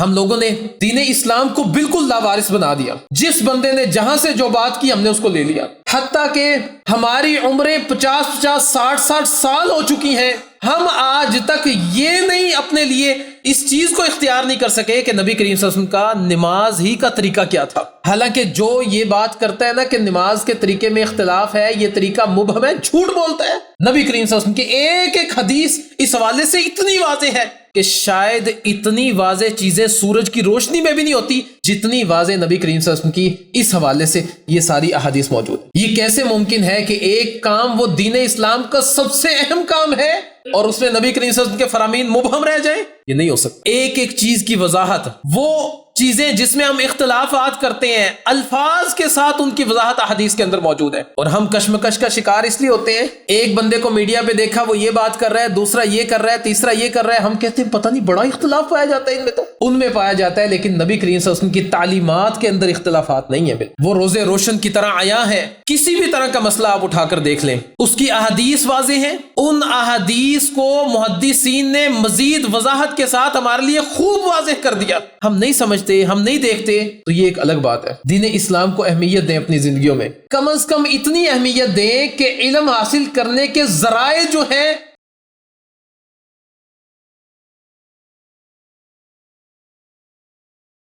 ہم لوگوں نے دین اسلام کو بالکل لاوارث بنا دیا. جس بندے نے جہاں سے جو بات کی ہم نے اس کو لے لیا. حتیٰ کہ ہماری عمریں 50 60 سال ہو چکی ہیں, ہم آج تک یہ نہیں اپنے لیے اس چیز کو اختیار نہیں کر سکے کہ نبی کریم صلی اللہ علیہ وسلم کا نماز ہی کا طریقہ کیا تھا. حالانکہ جو یہ بات کرتا ہے نا کہ نماز کے طریقے میں اختلاف ہے, یہ طریقہ مبہم ہے, جھوٹ بولتا ہے. نبی کریم صلی اللہ علیہ وسلم کی ایک ایک حدیث اس حوالے سے اتنی واضح ہے کہ شاید اتنی واضح چیزیں سورج کی روشنی میں بھی نہیں ہوتی جتنی واضح نبی کریم صلی اللہ علیہ وسلم کی اس حوالے سے یہ ساری احادیث موجود ہیں. یہ کیسے ممکن ہے کہ ایک کام وہ دین اسلام کا سب سے اہم کام ہے اور اس میں نبی کریم صلی اللہ علیہ وسلم کے فرامین مبہم رہ جائیں؟ یہ نہیں ہو سکتا. ایک ایک چیز کی وضاحت, وہ چیزیں جس میں ہم اختلافات کرتے ہیں, الفاظ کے ساتھ ان کی وضاحت احادیث کے اندر موجود ہے. اور ہم کشمکش کا شکار اس لیے ہوتے ہیں, ایک بندے کو میڈیا پہ دیکھا وہ یہ بات کر رہا ہے, دوسرا یہ کر رہا ہے, تیسرا یہ کر رہا ہے, ہم کہتے ہیں پتہ نہیں بڑا اختلاف پایا جاتا ہے ان میں, تو ان میں پایا جاتا ہے. لیکن نبی کریم صلی اللہ علیہ وسلم کی تعلیمات کے اندر اختلافات نہیں ہیں, وہ روزے روشن کی طرح عیاں ہیں. کسی بھی طرح کا مسئلہ آپ اٹھا کر دیکھ لیں, اس کی احادیث واضح ہیں. ان احادیث کو محدثین نے مزید وضاحت کے ساتھ ہمارے لیے خوب واضح کر دیا. ہم نہیں سمجھتے, ہم نہیں دیکھتے, تو یہ ایک الگ بات ہے. دین اسلام کو اہمیت دیں اپنی زندگیوں میں, کم از کم اتنی اہمیت دیں کہ علم حاصل کرنے کے ذرائع جو ہیں